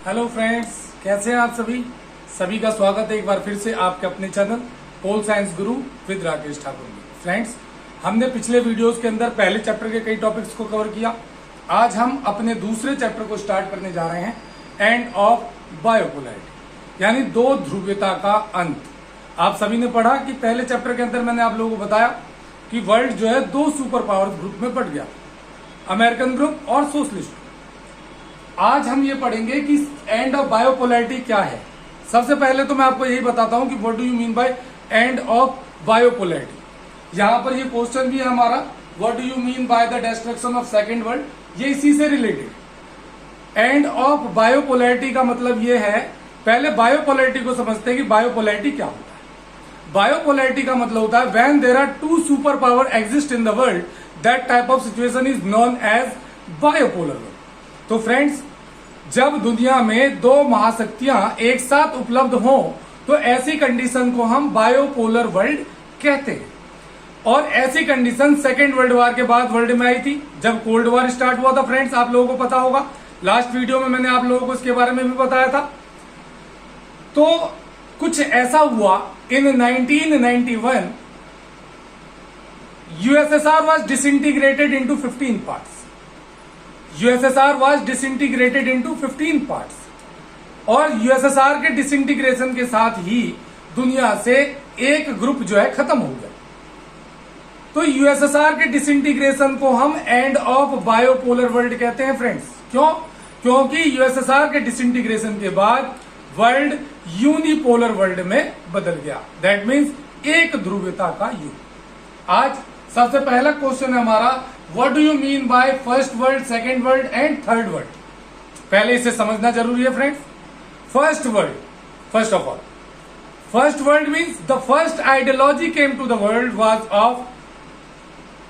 Hello friends, कैसे हैं आप सभी का स्वागत है एक बार फिर से आपके अपने channel pol science Guru with Rakesh Thakur में। फ्रेंड्स, हमने पिछले वीडियोस के अंदर पहले चैप्टर के कई टॉपिक्स को कवर किया। आज हम अपने दूसरे चैप्टर को स्टार्ट करने जा रहे हैं, एंड ऑफ बायोपोलैरिटी, यानी दो ध्रुवीयता का अंत। आप सभी ने पढ़ा कि पहले चैप्टर के अंदर मैंने आप लोगों को बताया कि वर्ल्ड जो है दो सुपर पावर ग्रुप में बट गया, अमेरिकन ग्रुप और सोशलिस्ट। आज हम ये पढ़ेंगे कि एंड ऑफ बायोपोलैरिटी क्या है। सबसे पहले तो मैं आपको यही बताता हूं कि what do you mean by end of bipolarity. यहां पर ये क्वेश्चन भी है हमारा, what do you mean by the destruction of second world, ये इसी से रिलेटेड। एंड ऑफ बायोपोलैरिटी का मतलब ये है, पहले बायोपोलैरिटी को समझते हैं कि बायोपोलैरिटी क्या होता है। बायोपोलैरिटी का मतलब होता है when there are two super power exist in the world, that type of situation is known as bipolar world. तो फ्रेंड्स, जब दुनिया में दो महाशक्तियां एक साथ उपलब्ध हों तो ऐसी कंडीशन को हम बायोपोलर वर्ल्ड कहते हैं। और ऐसी कंडीशन सेकेंड वर्ल्ड वॉर के बाद वर्ल्ड में आई थी, जब कोल्ड वॉर स्टार्ट हुआ था। फ्रेंड्स, आप लोगों को पता होगा, लास्ट वीडियो में मैंने आप लोगों को इसके बारे में भी बताया था। तो कुछ ऐसा हुआ इन 1991, USSR was disintegrated into 15 parts. USSR was disintegrated into 15 parts. और यूएसएसआर के डिसइंटीग्रेशन के साथ ही दुनिया से एक ग्रुप जो है खत्म हो गया। तो यूएसएसआर के डिसइंटीग्रेशन को हम एंड ऑफ बायोपोलर वर्ल्ड कहते हैं फ्रेंड्स। क्यों? क्योंकि यूएसएसआर के डिसइंटीग्रेशन के बाद वर्ल्ड यूनिपोलर वर्ल्ड में बदल गया। दैट मीन्स एक ध्रुवीयता का युग। आज सबसे पहला क्वेश्चन है हमारा, what do you mean by first world, second world and third world. पहले इसे समझना जरूरी है friends. First world, first of all, first world means the first ideology came to the world was of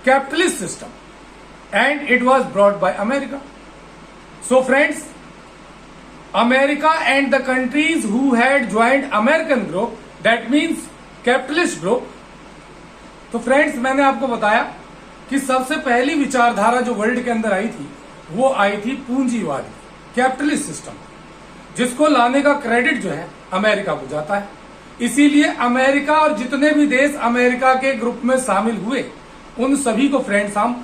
capitalist system and it was brought by America. So friends, America and the countries who had joined American group, that means capitalist group. तो friends, मैंने आपको बताया कि सबसे पहली विचारधारा जो world के अंदर आई थी वो आई थी पूंजीवादी, कैपिटलिस्ट सिस्टम, जिसको लाने का क्रेडिट जो है अमेरिका को जाता है। इसीलिए अमेरिका और जितने भी देश अमेरिका के ग्रुप में शामिल हुए उन सभी को फ्रेंड्स हम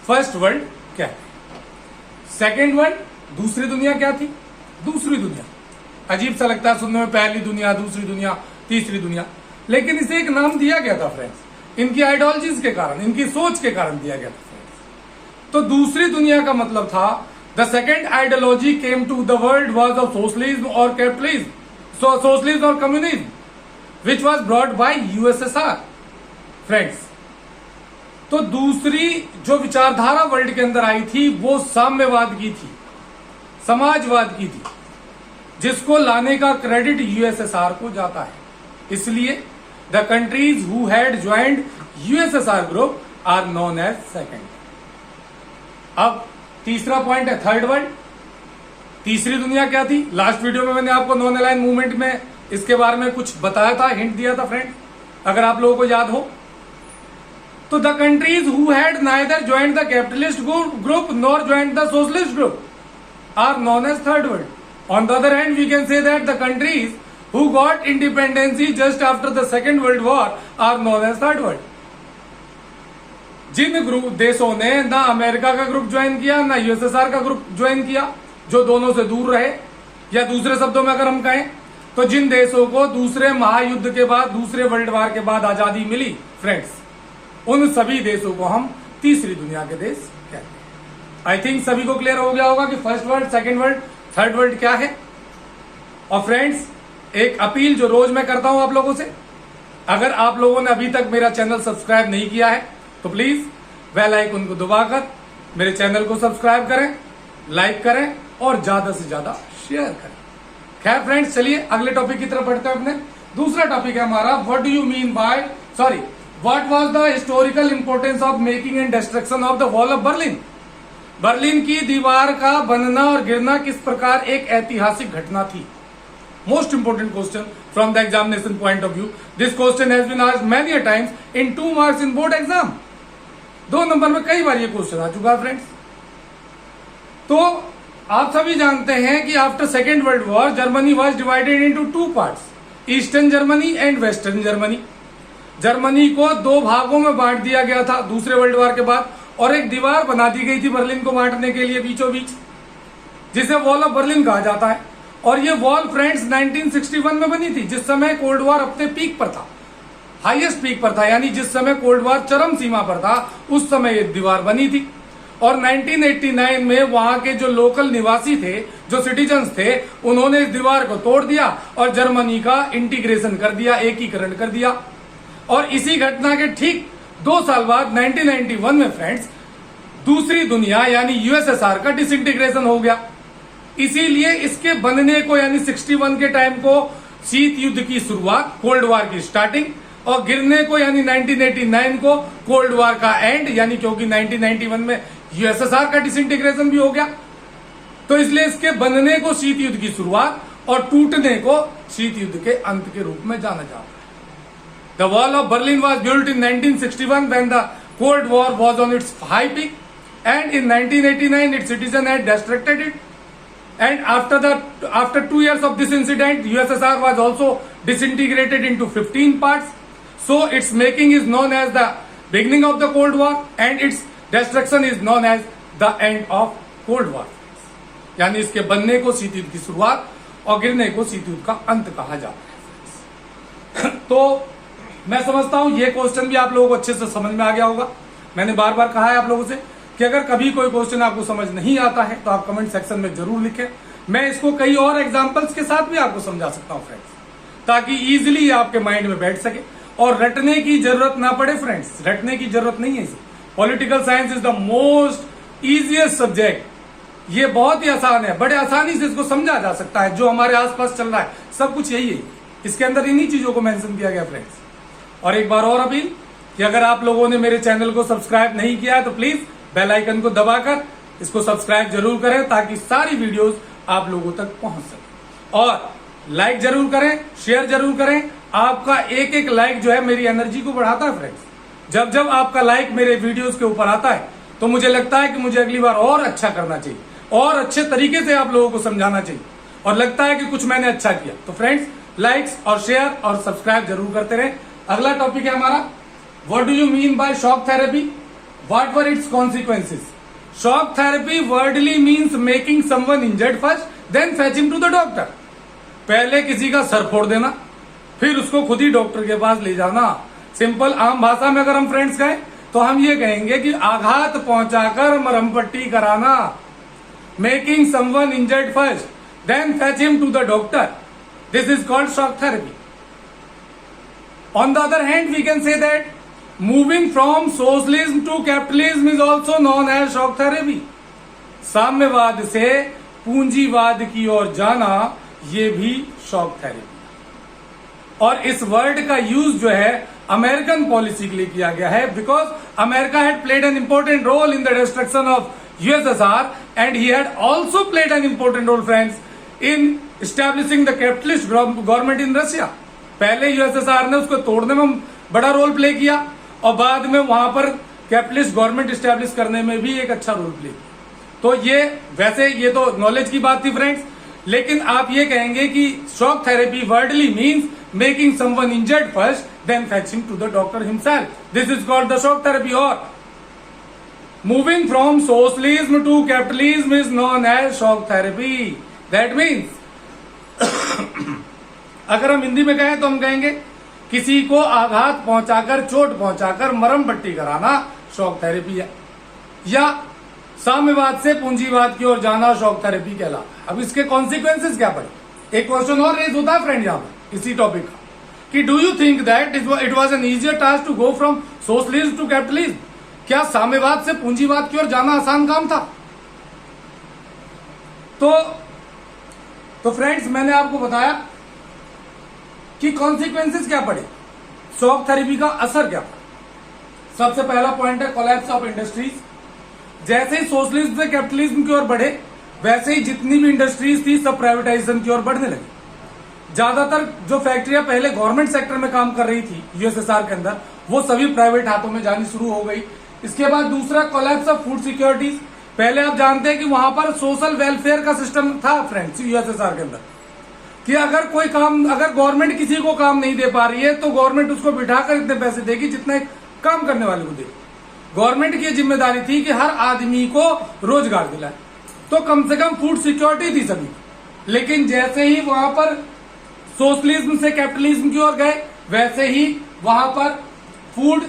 फर्स्ट वर्ल्ड कहते हैं। सेकेंड वर्ल्ड, दूसरी दुनिया क्या थी? दूसरी दुनिया अजीब सा लगता है सुनने में, पहली दुनिया, दूसरी दुनिया, तीसरी दुनिया, लेकिन इसे एक नाम दिया गया था फ्रेंड्स, इनकी आइडियोलॉजीज के कारण, इनकी सोच के कारण दिया गया था। तो दूसरी दुनिया का मतलब था the second ideology came to the world was of socialism और कैपिटलिज्म, सोशलिज्म और communism, which was brought by USSR friends. तो दूसरी जो विचारधारा वर्ल्ड के अंदर आई थी वो साम्यवाद की थी, समाजवाद की थी, जिसको लाने का क्रेडिट यूएसएसआर को जाता है। इसलिए the countries who had joined USSR group are known as second। अब तीसरा पॉइंट है थर्ड वर्ल्ड। तीसरी दुनिया क्या थी? लास्ट वीडियो में मैंने आपको नॉन अलाइन मूवमेंट में इसके बारे में कुछ बताया था, हिंट दिया था फ्रेंड, अगर आप लोगों को याद हो। तो the countries who had neither joined the capitalist group nor joined the socialist group are known as third world. On the other hand we can say that the countries who got independency just after the second world war are known as third world। Jin group देशों ने ना America का group join किया ना USSR का group join किया, जो दोनों से दूर रहे, या दूसरे शब्दों में अगर हम कहें तो जिन देशों को दूसरे महायुद्ध के बाद, दूसरे वर्ल्ड वॉर के बाद आजादी मिली फ्रेंड्स, उन सभी देशों को हम तीसरी दुनिया के देश कहते हैं। आई थिंक सभी को क्लियर हो गया होगा कि first world, second world, third world क्या है। और फ्रेंड्स, एक अपील जो रोज मैं करता हूं आप लोगों से, अगर आप लोगों ने अभी तक मेरा चैनल सब्सक्राइब नहीं किया है तो प्लीज बेल आइकन को दबाकर मेरे चैनल को सब्सक्राइब करें, लाइक करें और ज्यादा से ज्यादा शेयर करें। खैर फ्रेंड्स, चलिए अगले टॉपिक की तरफ बढ़ते हैं। अपने दूसरा टॉपिक है हमारा, what do you mean by what was the historical importance of making and destruction of the wall of Berlin. Berlin की दीवार का बनना और गिरना किस प्रकार एक ऐतिहासिक घटना थी। Most important question from the examination point of view. This question has been asked many a times in 2 marks in board exam। 2 number में कई बार ये क्वेश्चन आ चुका है फ्रेंड्स। तो आप सभी जानते हैं कि after second world war Germany was divided into two parts, eastern Germany and western Germany. Germany को दो भागों में बांट दिया गया था दूसरे वर्ल्ड वॉर के बाद, और एक दीवार बना दी गई थी बर्लिन को बांटने के लिए बीचों बीच, जिसे वॉल ऑफ बर्लिन कहा जाता है। और ये वॉल फ्रेंड्स 1961 में बनी थी, जिस समय कोल्ड वॉर अपने पीक पर था, हाईएस्ट पीक पर था, यानी जिस समय कोल्ड वॉर चरम सीमा पर था उस समय ये दीवार बनी थी। और 1989 में वहां के जो लोकल निवासी थे, जो सिटीजन्स थे, उन्होंने इस दीवार को तोड़ दिया और जर्मनी का इंटीग्रेशन कर दिया, एकीकरण कर दिया। और इसी घटना के ठीक 2 साल बाद 1991 में फ्रेंड्स दूसरी दुनिया यानी यूएसएसआर का डिसइंटीग्रेशन हो गया। इसीलिए इसके बनने को यानी 61 के टाइम को शीत युद्ध की शुरुआत, कोल्ड वॉर की स्टार्टिंग, और गिरने को यानी 1989 को कोल्ड वॉर का एंड, यानी क्योंकि 1991 में यूएसएसआर का डिसइंटीग्रेशन भी हो गया, तो इसलिए इसके बनने को शीत युद्ध की शुरुआत और टूटने को शीत युद्ध के अंत के रूप में जाना जाता है। The wall of Berlin was built in 1961 when the Cold War was on its high peak, and in 1989 its citizens had destructed it. And after 2 years of this incident, USSR was also disintegrated into 15 parts. So its making is known as the beginning of the Cold War, and its destruction is known as the end of Cold War. यानी इसके बनने को शीत युद्ध की शुरुआत और गिरने को शीत युद्ध का अंत कहा जाता है। तो मैं समझता हूं ये क्वेश्चन भी आप लोगों को अच्छे से समझ में आ गया होगा। मैंने बार बार कहा है आप लोगों से कि अगर कभी कोई क्वेश्चन आपको समझ नहीं आता है तो आप कमेंट सेक्शन में जरूर लिखें। मैं इसको कई और एग्जांपल्स के साथ भी आपको समझा सकता हूं फ्रेंड्स, ताकि इजीली आपके माइंड में बैठ सके और रटने की जरूरत ना पड़े फ्रेंड्स। रटने की जरूरत नहीं है इसे। Political science is the most easiest subject. ये बहुत ही आसान है, बड़े आसानी से इसको समझा जा सकता है। जो हमारे आसपास चल रहा है सब कुछ यही है, इसके अंदर इन्हीं चीजों को मेंशन किया गया फ्रेंड्स। और एक बार और अपील कि अगर आप लोगों ने मेरे चैनल को सब्सक्राइब नहीं किया है तो प्लीज बेल आइकन को दबाकर इसको सब्सक्राइब जरूर करें, ताकि सारी वीडियोस आप लोगों तक पहुंच सके। और लाइक जरूर करें, शेयर जरूर करें। आपका एक एक लाइक जो है मेरी एनर्जी को बढ़ाता है फ्रेंड्स। जब जब आपका लाइक मेरे वीडियोस के ऊपर आता है तो मुझे लगता है कि मुझे अगली बार और अच्छा करना चाहिए और अच्छे तरीके से आप लोगों को समझाना चाहिए, और लगता है कि कुछ मैंने अच्छा किया। तो फ्रेंड्स लाइक्स और शेयर और सब्सक्राइब जरूर करते रहें। अगला टॉपिक है हमारा, what do you mean by shock therapy, what are its consequences. Shock therapy wordly means making someone injured first then fetch him to the doctor. पहले किसी का सर फोड़ देना, फिर उसको खुद ही डॉक्टर के पास ले जाना। सिंपल आम भाषा में अगर हम फ्रेंड्स कहें तो हम ये कहेंगे कि आघात पहुंचाकर मरहम पट्टी कराना। Making someone injured first then fetch him to the doctor, this is called shock therapy. On the other hand, we can say that moving from socialism to capitalism is also known as shock therapy. साम्यवाद से पूंजीवाद की ओर जाना ये भी shock therapy. और इस word का use जो है अमेरिकन पॉलिसी के लिए किया गया है, because America had played an important role in the destruction of USSR and he had also played an important role friends in establishing the capitalist government in Russia. पहले USSR ने उसको तोड़ने में बड़ा रोल प्ले किया और बाद में वहां पर कैपिटलिस्ट गवर्नमेंट स्टैब्लिश करने में भी एक अच्छा रोल प्ले किया। तो ये वैसे ये तो नॉलेज की बात थी फ्रेंड्स, लेकिन आप ये कहेंगे कि shock therapy wordly means making someone injured first then fetching to the doctor himself, this is called the shock therapy. और moving from socialism to capitalism is known as shock therapy. That means अगर हम हिंदी में कहें तो हम कहेंगे किसी को आघात पहुंचाकर, चोट पहुंचाकर मरहम पट्टी कराना शॉक थेरेपी है, या साम्यवाद से पूंजीवाद की ओर जाना शॉक थेरेपी कहलाता है। अब इसके कॉन्सिक्वेंसेस क्या पड़े। एक क्वेश्चन और रेज होता है फ्रेंड यहाँ पर इसी टॉपिक का कि do you think that it was an easier task to go from socialism to capitalism. क्या साम्यवाद से पूंजीवाद की ओर जाना आसान काम था। तो फ्रेंड्स मैंने आपको बताया कि कॉन्सिक्वेंसेस क्या पड़े, शॉक थेरेपी का असर क्या पड़ा। सबसे पहला पॉइंट है कोलैप्स ऑफ इंडस्ट्रीज। जैसे ही सोशलिज्म से कैपिटलिज्म की ओर बढ़े वैसे ही जितनी भी इंडस्ट्रीज थी सब प्राइवेटाइजेशन की ओर बढ़ने लगी। ज्यादातर जो फैक्ट्रियां पहले गवर्नमेंट सेक्टर में काम कर रही थी यूएसएसआर के अंदर, वो सभी प्राइवेट हाथों में जानी शुरू हो गई। इसके बाद दूसरा कोलैप्स ऑफ फूड सिक्योरिटीज। पहले आप जानते हैं कि वहां पर सोशल वेलफेयर का सिस्टम था फ्रेंड्स यूएसएसआर के अंदर, कि अगर कोई काम, अगर गवर्नमेंट किसी को काम नहीं दे पा रही है तो गवर्नमेंट उसको बिठाकर इतने पैसे देगी जितना एक काम करने वाले को देगी। गवर्नमेंट की जिम्मेदारी थी कि हर आदमी को रोजगार दिलाए, तो कम से कम फूड सिक्योरिटी थी सभी। लेकिन जैसे ही वहां पर सोशलिज्म से कैपिटलिज्म की ओर गए, वैसे ही वहां पर फूड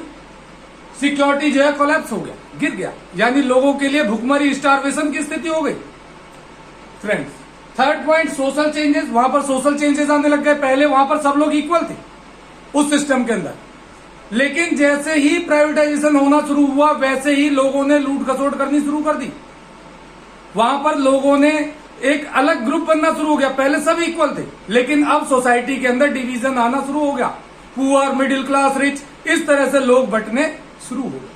सिक्योरिटी जो है कोलैप्स हो गया, गिर गया, यानी लोगों के लिए भुखमरी, स्टारवेशन की स्थिति हो गई friends. Third point, social changes. वहां पर सोशल चेंजेस आने लग गए। पहले वहां पर सब लोग इक्वल थे उस सिस्टम के अंदर, लेकिन जैसे ही प्राइवेटाइजेशन होना शुरू हुआ वैसे ही लोगों ने लूट खसोट करनी शुरू कर दी। वहां पर लोगों ने एक अलग ग्रुप बनना शुरू हो गया। पहले सब इक्वल थे, लेकिन अब सोसाइटी के अंदर डिवीजन आना शुरू हो गया। पुअर, मिडिल क्लास, रिच, इस तरह से लोग बंटने शुरू हो गए।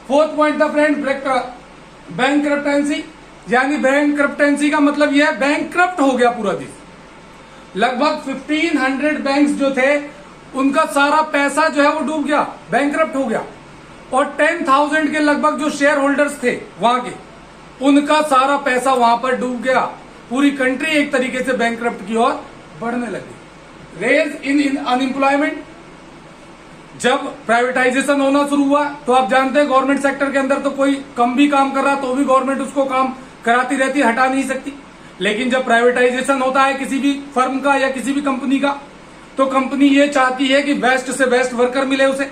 फोर्थ पॉइंट था फ्रेंड, बैंकक्रप्टेंसी, यानी बैंकक्रप्टेंसी का मतलब यह है बैंकक्रप्ट हो गया पूरा देश। लगभग 1500 बैंक्स जो थे उनका सारा पैसा जो है वो डूब गया, बैंकक्रप्ट हो गया। और 10,000 के लगभग जो शेयर होल्डर्स थे वहां के, उनका सारा पैसा वहां पर डूब गया। पूरी कंट्री एक तरीके से बैंकक्रप्ट की ओर बढ़ने लगी। रेज इन अनएम्प्लॉयमेंट, जब प्राइवेटाइजेशन होना शुरू हुआ तो आप जानते हैं गवर्नमेंट सेक्टर के अंदर तो कोई कम भी काम कर रहा तो भी गवर्नमेंट उसको काम कराती रहती, हटा नहीं सकती। लेकिन जब प्राइवेटाइजेशन होता है किसी भी फर्म का या किसी भी कंपनी का, तो कंपनी ये चाहती है कि बेस्ट से बेस्ट वर्कर मिले उसे,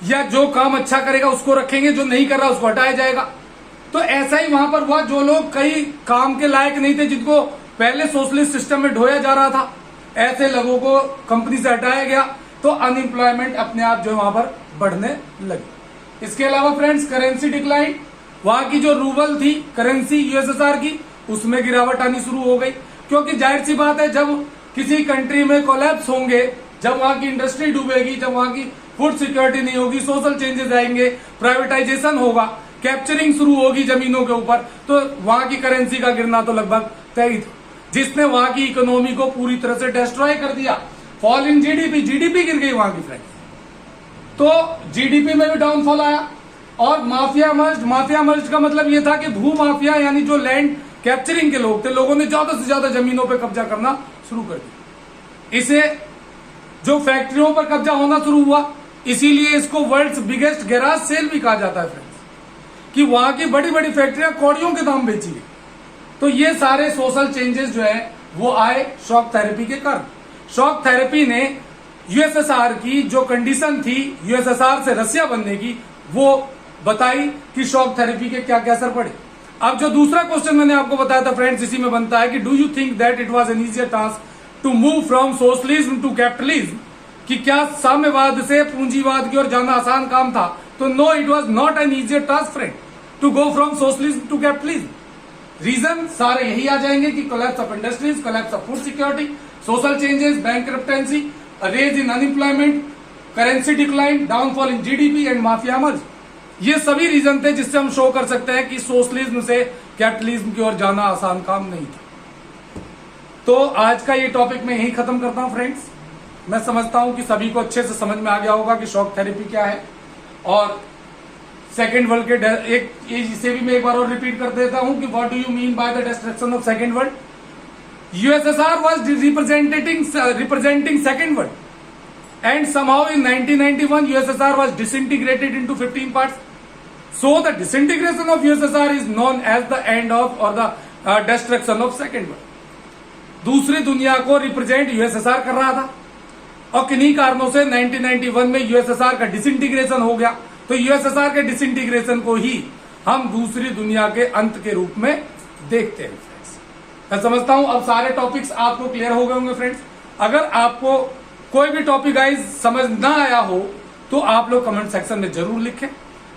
या जो काम अच्छा करेगा उसको रखेंगे, जो नहीं कर रहा उसको हटाया जाएगा। तो ऐसा ही वहां पर हुआ। जो लोग कई काम के लायक नहीं थे, जिनको पहले सोशलिस्ट सिस्टम में ढोया जा रहा था, ऐसे लोगों को कंपनी से हटाया गया, तो अनएम्प्लॉयमेंट अपने आप जो वहां पर बढ़ने लगी। इसके अलावा फ्रेंड्स, करेंसी डिक्लाइन, वहां की जो रूबल थी करेंसी यूएसएसआर की, उसमें गिरावट आनी शुरू हो गई। क्योंकि जाहिर सी बात है, जब किसी कंट्री में कोलैप्स होंगे, जब वहां की इंडस्ट्री डूबेगी, जब वहां की फूड सिक्योरिटी नहीं होगी, सोशल चेंजेस आएंगे, प्राइवेटाइजेशन होगा, कैप्चरिंग शुरू होगी जमीनों के ऊपर, तो वहां की करेंसी का गिरना तो लगभग तय था, जिसने वहां की इकोनॉमी को पूरी तरह से डिस्ट्रॉय कर दिया। फॉल इन जीडीपी, जीडीपी गिर गई वहां की फ्रेंड्स, तो जीडीपी में भी डाउनफॉल आया। और माफिया मर्ज का मतलब यह था कि भू माफिया, यानी जो लैंड कैप्चरिंग के लोग थे, लोगों ने ज्यादा से ज्यादा जमीनों पर कब्जा करना शुरू कर दिया। इसे जो फैक्ट्रियों पर कब्जा होना शुरू हुआ, इसीलिए इसको वर्ल्ड्स बिगेस्ट गैराज सेल भी कहा जाता है फ्रेंड्स, कि वहां की बड़ी बड़ी फैक्ट्रियां कौड़ियों के दाम बेची गई। तो ये सारे सोशल चेंजेस जो है वो आए शॉक थेरेपी के कारण। शॉक थेरेपी ने यूएसएसआर की जो कंडीशन थी यूएसएसआर से रसिया बनने की, वो बताई कि शॉक थेरेपी के क्या क्या असर पड़े। अब जो दूसरा क्वेश्चन मैंने आपको बताया था फ्रेंड्स, इसी में बनता है कि do you think that it was an easier task to move from socialism to capitalism, कि क्या साम्यवाद से पूंजीवाद की ओर जाना आसान काम था? तो no, it was not an easier task friend to go from socialism to capitalism. Reason सारे यही आ जाएंगे कि collapse of industries, collapse of food security, social changes, bankruptcy, rise in unemployment, currency decline, downfall in GDP and mafia merge. ये सभी reason थे जिससे हम शो कर सकते हैं कि सोशलिज्म से कैपिटलिज्म की ओर जाना आसान काम नहीं था। तो आज का ये टॉपिक मैं यही खत्म करता हूं फ्रेंड्स। मैं समझता हूं कि सभी को अच्छे से समझ में आ गया होगा कि शॉक थेरेपी क्या है, और सेकेंड वर्ल्ड के इसे भी मैं एक बार और रिपीट कर देता हूं कि what do you mean by the destruction of second world. USSR was representing second world, and somehow in 1991 USSR was disintegrated into 15 parts. So the disintegration of USSR is known as the end of or the destruction of second world. दूसरी दुनिया को represent USSR कर रहा था, और किन्हीं कारणों से 1991 में यूएसएसआर का डिसइंटीग्रेशन हो गया। तो यूएसएसआर के डिसइंटीग्रेशन को ही हम दूसरी दुनिया के अंत के रूप में देखते हैं फ्रेंड्स। मैं समझता हूं अब सारे टॉपिक्स आपको क्लियर हो गए होंगे फ्रेंड्स। अगर आपको कोई भी टॉपिक गाइस समझ ना आया हो तो आप लोग कमेंट सेक्शन में जरूर लिखें।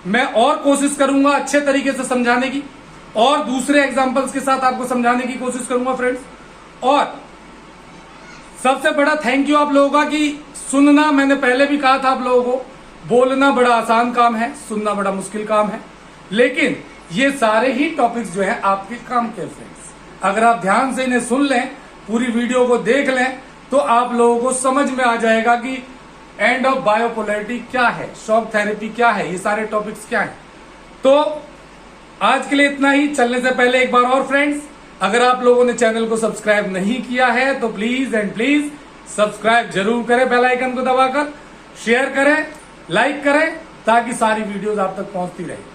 मैं और कोशिश करूंगा अच्छे तरीके से समझाने की, और दूसरे एग्जांपल्स के साथ आपको समझाने की कोशिश करूंगा फ्रेंड्स। और सबसे बड़ा थैंक यू आप लोगों का कि सुनना, मैंने पहले भी कहा था आप लोगों को, बोलना बड़ा आसान काम है, सुनना बड़ा मुश्किल काम है, लेकिन ये सारे ही टॉपिक्स जो है आपके काम के फ्रेंड्स। अगर आप ध्यान से इन्हें सुन लें, पूरी वीडियो को देख लें, तो आप लोगों को समझ में आ जाएगा कि एंड ऑफ बायोपोलैरिटी क्या है, शॉक थेरेपी क्या है, ये सारे टॉपिक्स क्या हैं। तो आज के लिए इतना ही। चलने से पहले एक बार और फ्रेंड्स, अगर आप लोगों ने चैनल को सब्सक्राइब नहीं किया है तो प्लीज एंड प्लीज सब्सक्राइब जरूर करें, बेल आइकन को दबाकर शेयर करें, लाइक करें, ताकि सारी वीडियोस आप तक पहुंचती रहे।